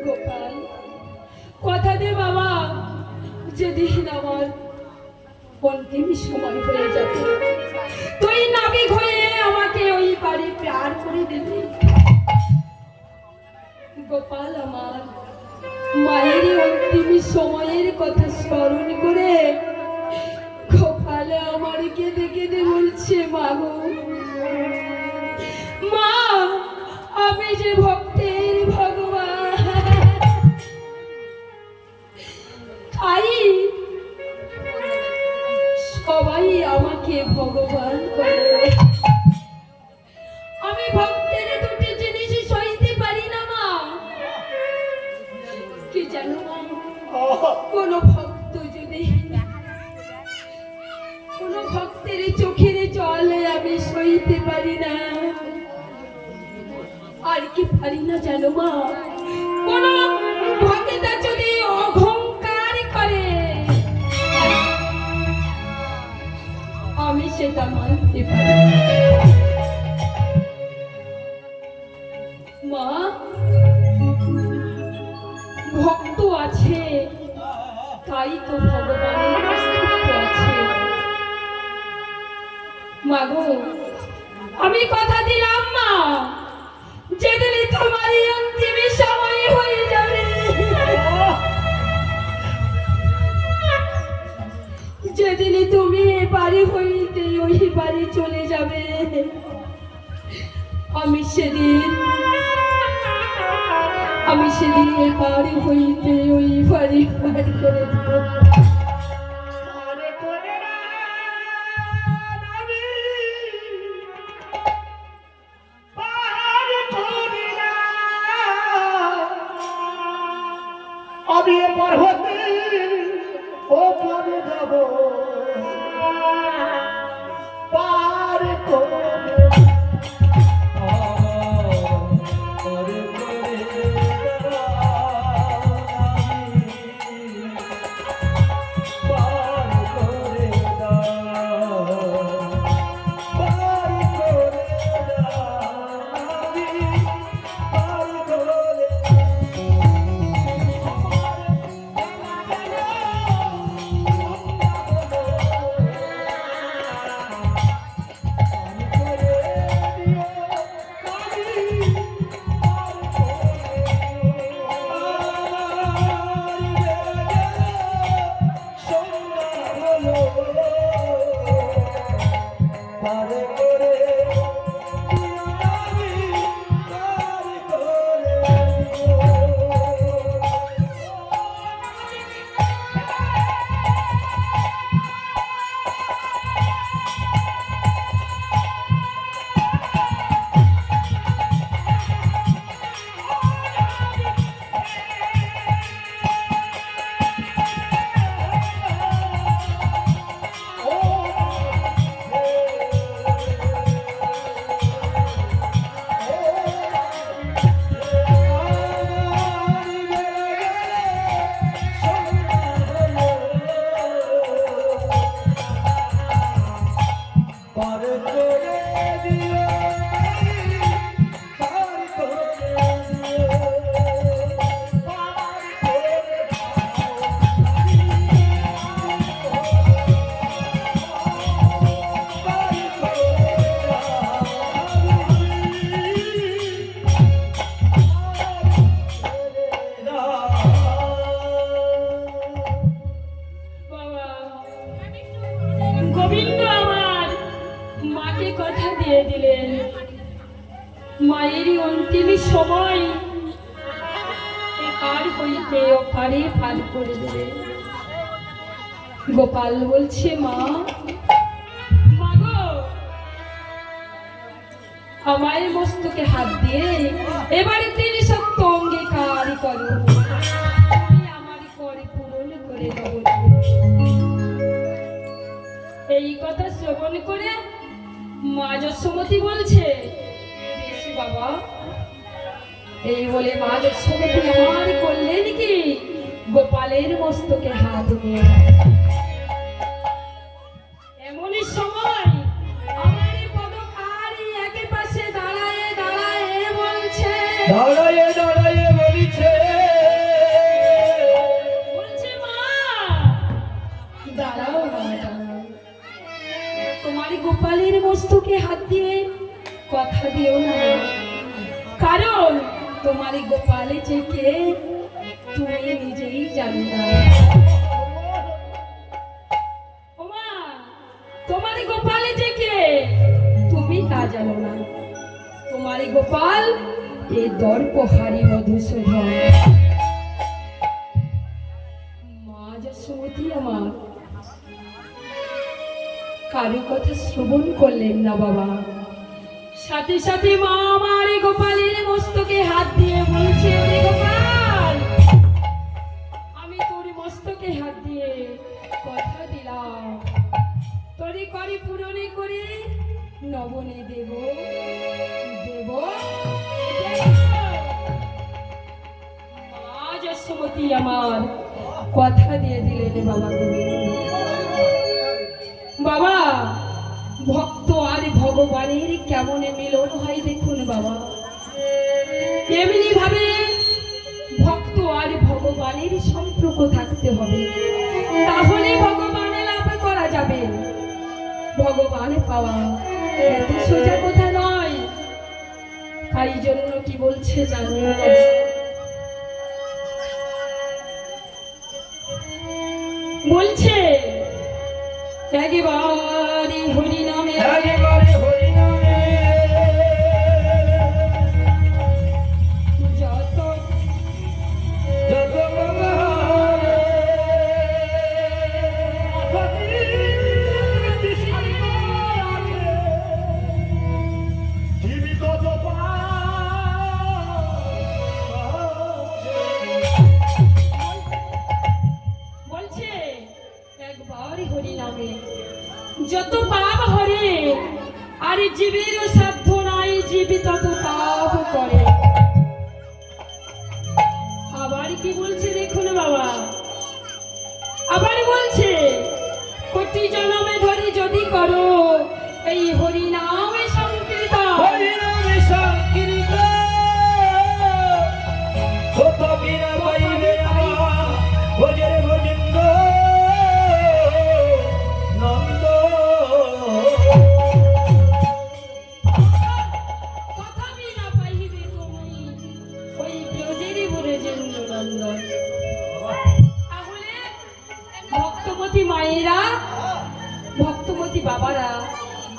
গোপাল, কথা দে বাবা, যেদিন আমার অন্তিম সময় হয়ে যাবে তুই নাবিক হয়ে আমাকে ওই বাড়ি প্যার করে দিবি। গোপাল, আমার মায়ের অন্তিম সময়ের কথা স্মরণ করে গোপাল আমার কেঁদে কেঁদে বলছে, মা গো, মা, আমি যে ভক্তের ভগবান, তাই সবাই আমাকে ভগবান করে। আমি ভক্তের দুটি জিনিস সইতে পারি না মা। কি জানো মা, কোন ভক্ত যদি কোন ভক্তের চোখের জলে আমি সইতে পারি না। আর কি পারি না জানো মা, কোন ভক্তা যদি অহংকার করে আমি সেটা মানতে পারি। মা, ভক্ত আছে তাই তো ভগবানের অস্তিত্ব আছে। মা গো, আমি কথা দিলাম মা, যেদিন তোমারই অন্তিম সময় হয়ে যাবে, যেদিন তুমি এ বাড়ি হইতে ওই বাড়ি চলে যাবে, আমি সেদিন এ বাড়ি হইতে ওই বাড়ি পার করে দেব। আমি এবার হতে ও পারে যাব পার করে মায়েরই অন্তিম সময় পার হইতে ওপারে পার করে দেবে। গোপাল বলছে, মা, মাগো, আমার মস্তকে হাত দিয়ে এবারে তিনি সত্য অঙ্গীকার করো, আমার করে পূরণ করে দেব। এই কথা শ্রবণ করে মা যশোমতী বলছে, বাবা, এই বলে মা যশোমতী আমার করলেন কি গোপালের মস্তকে হাত দিয়ে। এমনই সময় আমার পদকারী একে পাশে দাঁড়ায় দাঁড়ায় বলছে, দাঁড়ায় দাঁড়ায় বলিছে, তোমার গোপালে যে কে তুমি নিজেই জানো না। ওমা, তোমার গোপালে যে কে তুমি তা জানো না। তোমার গোপাল এ দর্পহারি মধুসূদন। মা যশোমতী আমার কারো কথা শ্রবণ করলেন না বাবা। সাথে সাথে মা আমার এই গোপালের মস্তকে হাত দিয়ে বলছে, ওরে গোপাল, আমি তোর মস্তকে হাত দিয়ে কথা দিলাম, তোরে করে পূরণে করে নবনে দেব দেব। মা যশোমতী আমার কথা দিয়ে দিলেন বাবা গোবিন্দ। বাবা, ভক্ত আর ভগবানের কেমন মিলন হয় দেখুন বাবা। এমনি ভাবে ভক্ত আর ভগবানের সম্পর্ক থাকতে হবে, তাহলে ভগবান লাভ করা যাবে। ভগবান পাওয়া এত সোজা কথা নয়। তাই জন্য কি বলছে জানো, বলছে একবারে হরি নামে যত বলছে একবারে হরি নামে যত পাপ হরে, আর জীবের সাধ্য নাই জীবে তত পাপ করে। আবার কি বলছে দেখুন বাবা, আবার বলছে কোটি জন্মে ধরে যদি করো এই হরি নামে সংকীর্তন, তথাপি না পাইবে তুমি ওই ব্রজেরই ব্রজেন্দ্র নন্দন। তাহলে ভক্তমতী মায়েরা, ভক্তমতী বাবারা,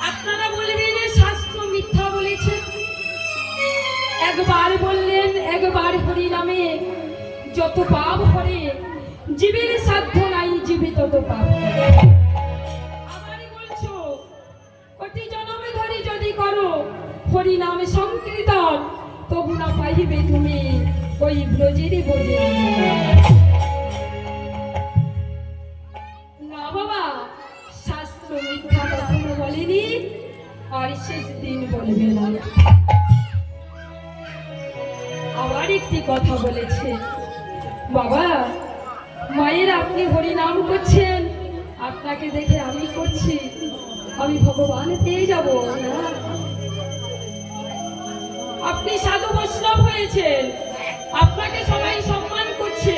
আপনারা বলবেন শাস্ত্র মিথ্যা বলেছে। একবার বললেন একবার হরি নামে যত পাপ করে, জীবের সাধ্য নাই জীবে তত পাপ করে। আবারই বলছো কোটি জন্মে ধরে যদি করো হরি নামে সংকীর্তন, তবু না পাইবে তুমি ওই ব্রজেরই ব্রজেন্দ্র। না বাবা, শাস্ত্র মিথ্যা কখনো বলেনি, আর শেষ দিন বলবে না। আবার একটি কথা বলেছে, বাবা মায়ের আপনি হরি নাম করছেন, আপনাকে দেখে আমি করছি, আমি ভগবান পেয়ে যাব না। আপনি সাধু বৈষ্ণব হয়েছেন, আপনাকে সবাই সম্মান করছে,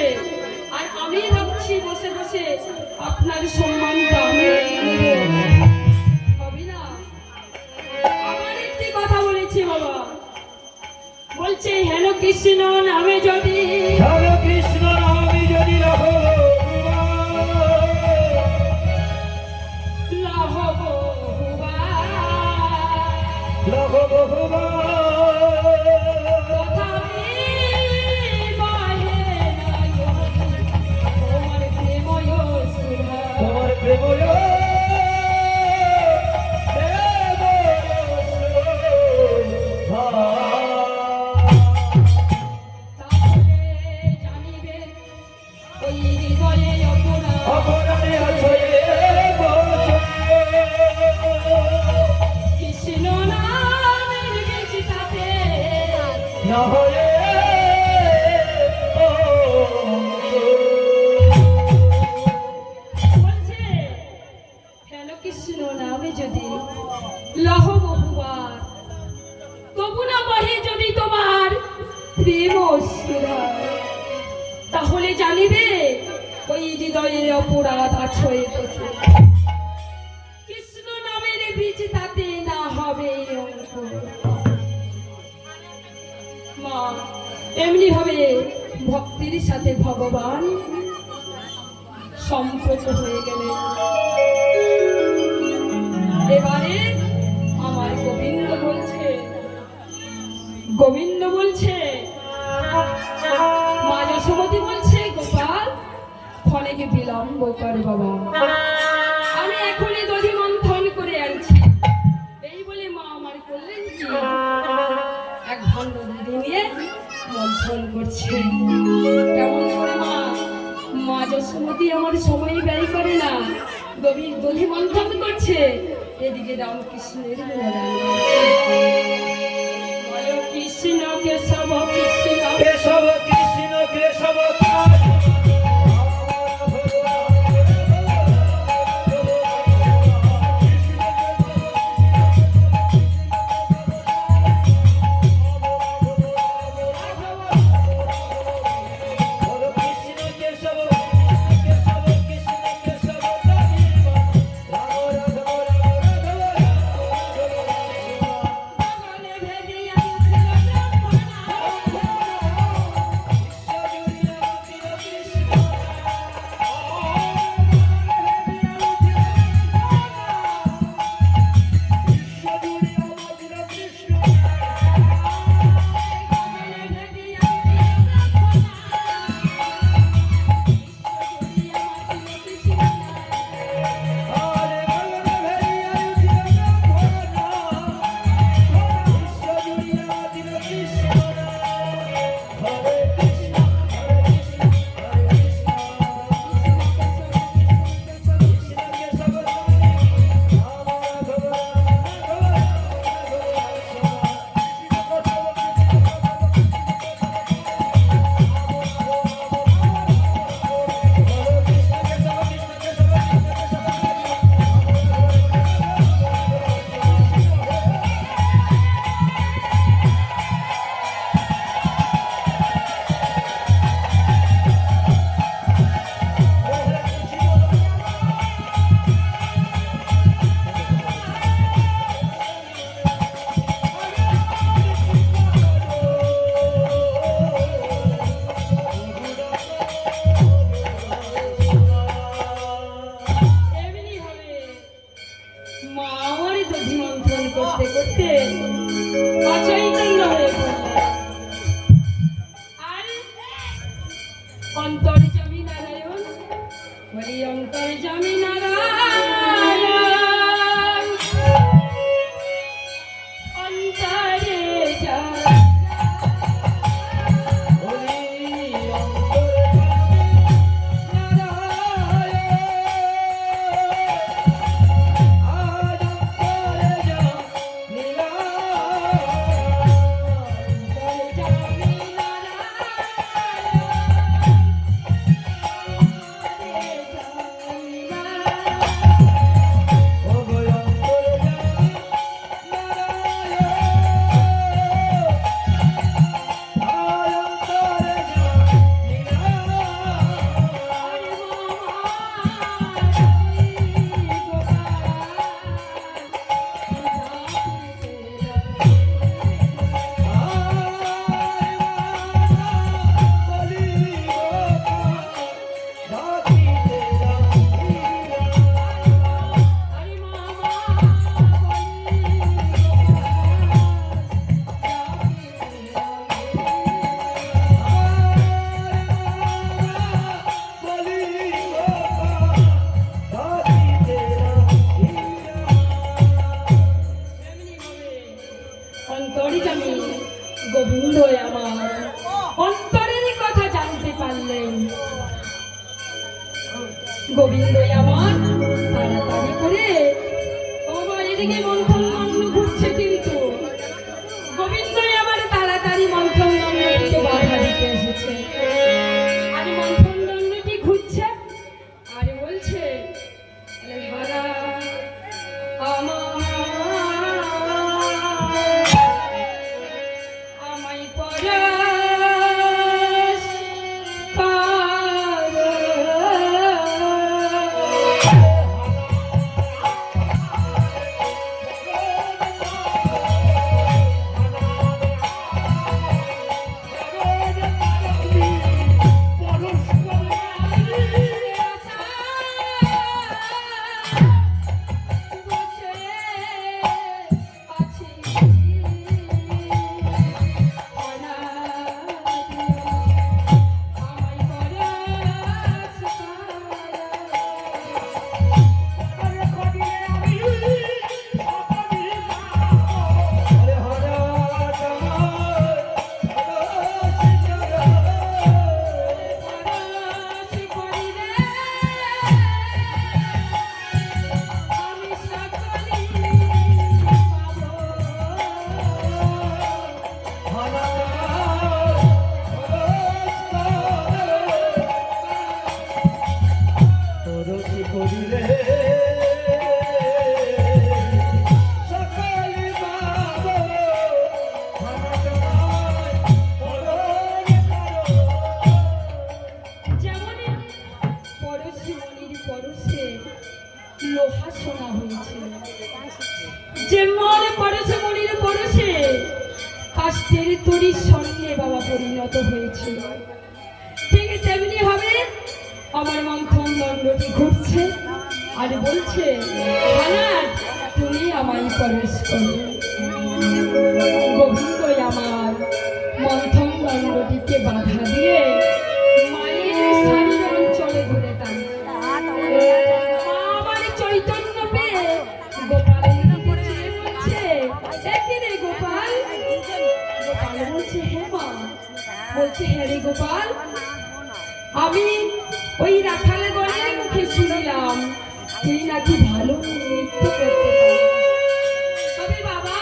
আর আমি ভাবছি বসে বসে আপনার সম্মানটা আমি নেব। হবে না। আবার একটি কথা বলেছি বাবা, বলছে হেন কৃষ্ণ নামে যদি লহ বহুবা, তথাপি বহে না তোমার প্রেময় সুধা। তাহলে জানিবে ওই হৃদয়ে অপরাধ কৃষ্ণ নামের বিচিতাতে বলছে হেন কৃষ্ণ নামে যদি লহ বহুবার, তবু না বহে যদি তোমার প্রেম সুধা, তাহলে জানিবে ওই হৃদয়ে অপরাধ আছে প্রচুর। কৃষ্ণ নামের বীজ তাতে না হবে অঙ্কুর। মা এমনি ভাবে ভক্তির সাথে ভগবান সম্পর্ক হয়ে গেলে এবারে আমার গোবিন্দ বলছে মা যশোমতী বলছে, গোপাল ক্ষণেকে বিলম্ব করে বাবা, আমি এখনই দধি মন্থন করে আনছি। এই বলে মা আমার করলেন কি, এক ভণ্ড দধি নিয়ে মন্থন করছে। কেমন করে মা যশোমতী আমার সময় ব্যয় করে না, দধি মন্থন করছে, এদিকে রামকৃষ্ণের কৃষ্ণ কেশব কৃষ্ণ কেশব কৃষ্ণ কেশব অন্তর্যামী নারায়ণ, বলি অন্তর্যামী নারায়ণ, অন্তরে যা অন্তর্যামী গোবিন্দ আমার অন্তরের কথা জানতে পারলেন। গোবিন্দ আমার তাড়াতাড়ি করে আমার এদিকে মন্থন দণ্ড ঘুরছে, কিন্তু গোবিন্দ আমার তাড়াতাড়ি মন্থন দণ্ডটিকে বাধা দিতে এসেছে। আর মন্থন দণ্ডটি ঘুরছে আর বলছে, হারা আমার চুরির স্বর্ণে বাবা পরিণত হয়েছে। ঠিক তেমনি ভাবে আমার মন্থন দণ্ডটি ঘুরছে আর বলছে, হানার তুমি আমায় পরশ করো। গোবিন্দই আমার মন্থন দণ্ডটিকে বাধা দিয়ে মায়ের শারীর অঞ্চলে ধরে টানে। মা আমার চৈতন্য পেয়ে গোপালের দিকে চেয়ে বলছে, একে রে গোপাল। গোপাল বলছে, হ্যাঁ মা। বলছে, হ্যাঁ রে গোপাল, আমি ওই রাখালে গণের মুখে শুনলাম তুই নাকি ভালো নৃত্য করতে পারিস। তবে বাবা,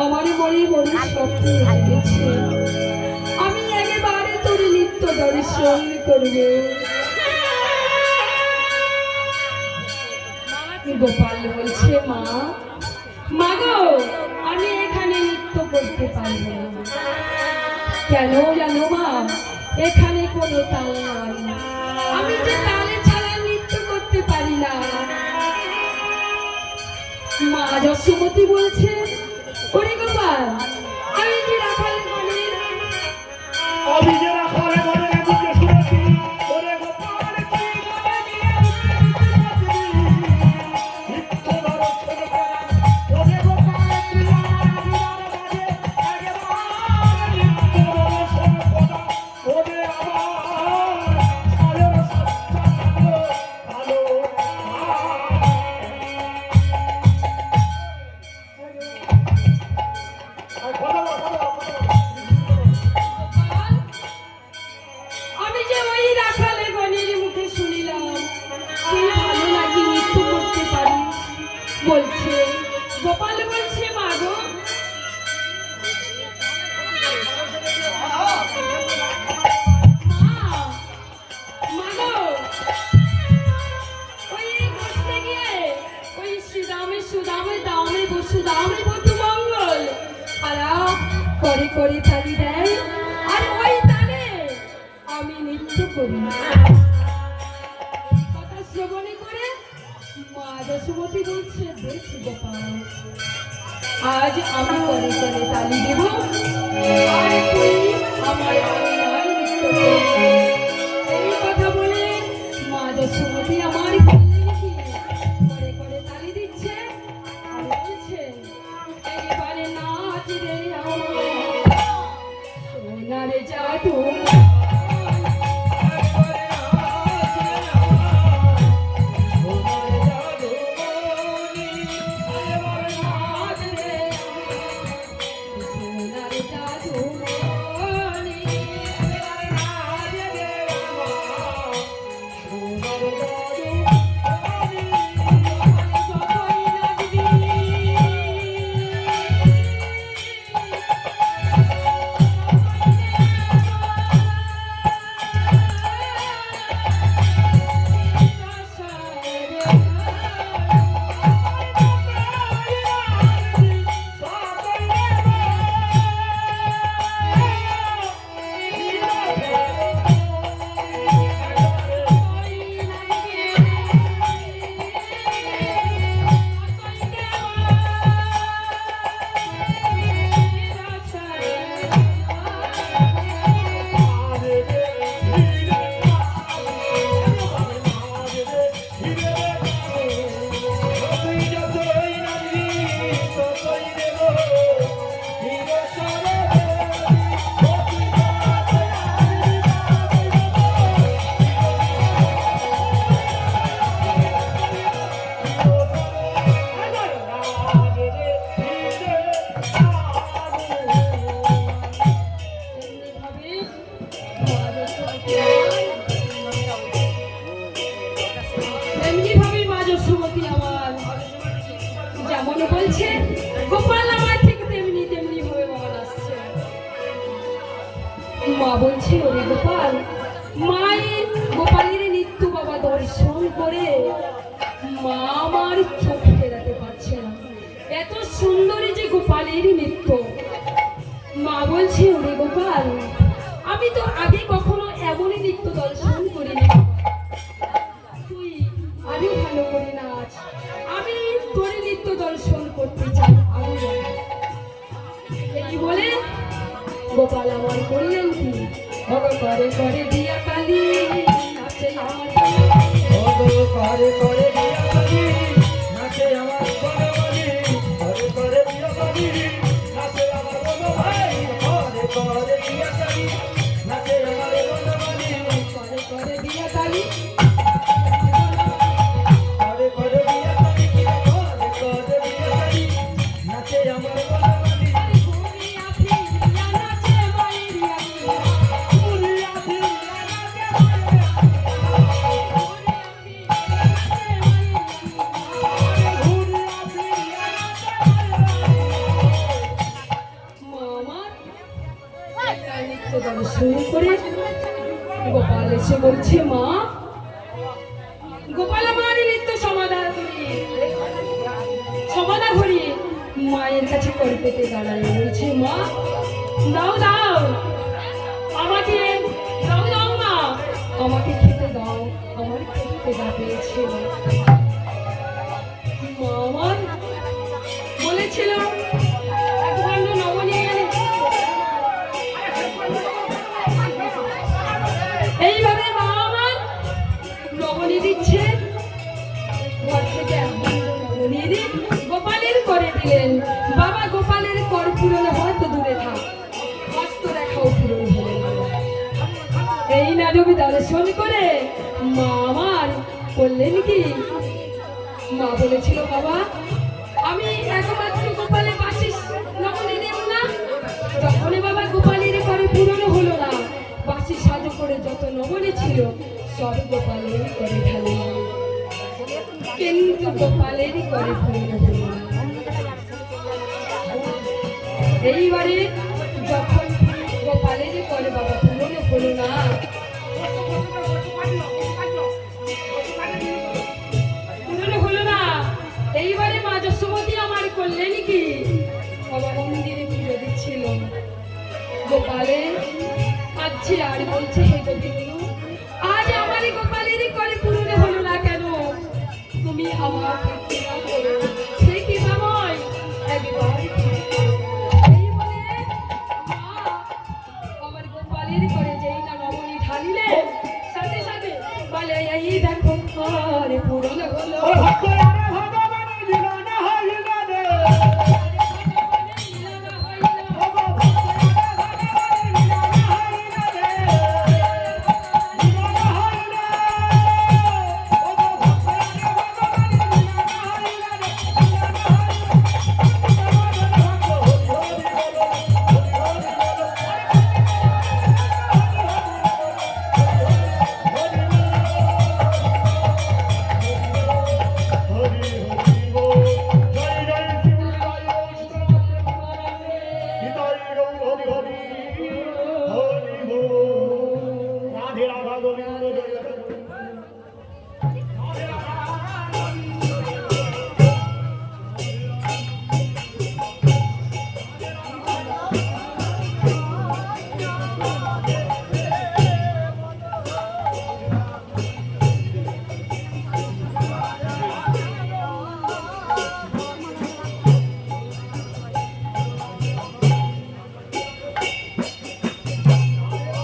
আমার মনে বড় স্বপ্ন লেগেছে, আমি একেবারে তোর নৃত্য দর্শন করব। গোপাল বলছে, মা মা গো, আমি এখানে নৃত্য করতে পারবো না। কেন জানো মা? এখানে কোনো তাল নাই, আমি যে তালে ছাড়া নৃত্য করতে পারি না। মা যশোমতী বলছে, ওরে গোপাল, আমি যে রাখাল গণের আমি যে রাখালে গণের মুখে শুনেছি, ওরে গোপাল তুই বলে গিয়ে নিত্য দর্শন করা। ওরে গোপাল তুই আমার মাঝে একেবারে নিত্য দর্শন করা। ওরে আমার সালের সত্তা ভালো ভালো। আমি যে ওই রাখালে গণের মুখে শুনিলাম তুই ভালো নাকি নৃত্য করতে পারিস। বলছে গোপাল বলছে, মা গো, মা গো, ওই করতে গিয়ে ওই সুদামে সুদামে দামে বসুদামে বধু মঙ্গল আরা করে করে তালি দেয়, আর ওই তালে আমি নৃত্য করি। এই কথা শ্রবণে করে মা যশোমতী বলছে, বেশ গোপাল, আজ আমি করে করে তালি দেব, আর তুই আমার আঙিনায় নৃত্য করবি। এই কথা বলে মা যশোমতী আমার কোলে রেখে করে করে তালি দিচ্ছে আর বলছে, একেবারে নাচ রে আমার সোনার জাদু। বলছে গোপাল আমার ঠিক তেমনি তেমনি ভাবে বাবা আসছে। মা বলছে, ওরে গোপাল, মায়ের গোপালের নৃত্য বাবা দর্শন করে মা আমার চোখ ফেরাতে পারছে না, এত সুন্দরী যে গোপালের নৃত্য। মা বলছে, ওরে গোপাল, আমি তো আগে কখনো এমনই নৃত্য দর্শন করিনি, তুই আরো ভালো করে নাচ, আমি তোর নৃত্য দর্শন করতে চাই। এই বলে করে করে দিয়া কালি নাচে আমার করে করে দিয়া কালি নাচে আমার বনমালী করে করে দিয়া কালি নাচে আমার বনমালী করে করে দিয়া কালি নাচে আমার বনমালী করে করে দিয়া কালি করে করে দিয়া কালি করে করে দিয়া কালি নাচে আমার বনমালী ঘুরিয়া ফিরিয়া নাচে মাইরিয়া ঘুরিয়া ফিরিয়া নাচে ঘুরিয়া ফিরিয়া মামা একটা নৃত্য গান শুরু করে গোপাল এসে বলছে মা গোপাল আমার নৃত্য সমাধান করিয়ে মায়ের কাছে করে পেতে দাঁড়ায় বলছে মা দাও দাও আমাকে দাও দাও মা আমাকে খেতে দাও আমার খেতে দা পেয়েছে মা আমার বলেছিল এক ভাণ্ড নবনী এনে এইভাবে মা আমার নবনী দিচ্ছে ঘর থেকে এক ভাণ্ড নবনী এনে গোপালের করে দিলেন বাবা গোপালের কর পূরণ হয়তো দূরে থাক হস্ত দেখাও পূরণ হলেন এই নাটক দর্শন করে মা আমার বললেন কি মা বলেছিল বাবা আমি একমাত্র গোপালের বাসিস নবনী দেব না যখনই বাবা গোপালের করে পূরণ হলো না বাসি সাজু করে যত নবনী ছিল সব গোপালের করে ঢালে কিন্তু গোপালেরই করে পূরণ হলো না এইবারে যখন গোপালেরই করে বাবা পূরণ হলো না পূরণ হলো না এইবারে মা যশোমতী আমার করলেন কি বাবা মন্দিরে পুজো দিচ্ছিল গোপালে কাঁদছে আর বলছে হে গোবিন্দ আজ আমার গোপালেরই করে পূরণ হলো না কেন তুমি আমাকে কৃপা করো সেই কৃপাময় একবার এই বলে মা আমার গোপালের করে যেই না নবনী ঢালিলে সাথে সাথে বলে এই দেখো করে পূরণ হলো ও ভক্ত আরে ভগবান জীবন হইল রে ও ভক্ত আরে ভগবান জীবন হইল রে জীবন হইল ও ভক্ত আরে ভগবান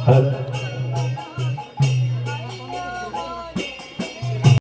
হ্যাঁ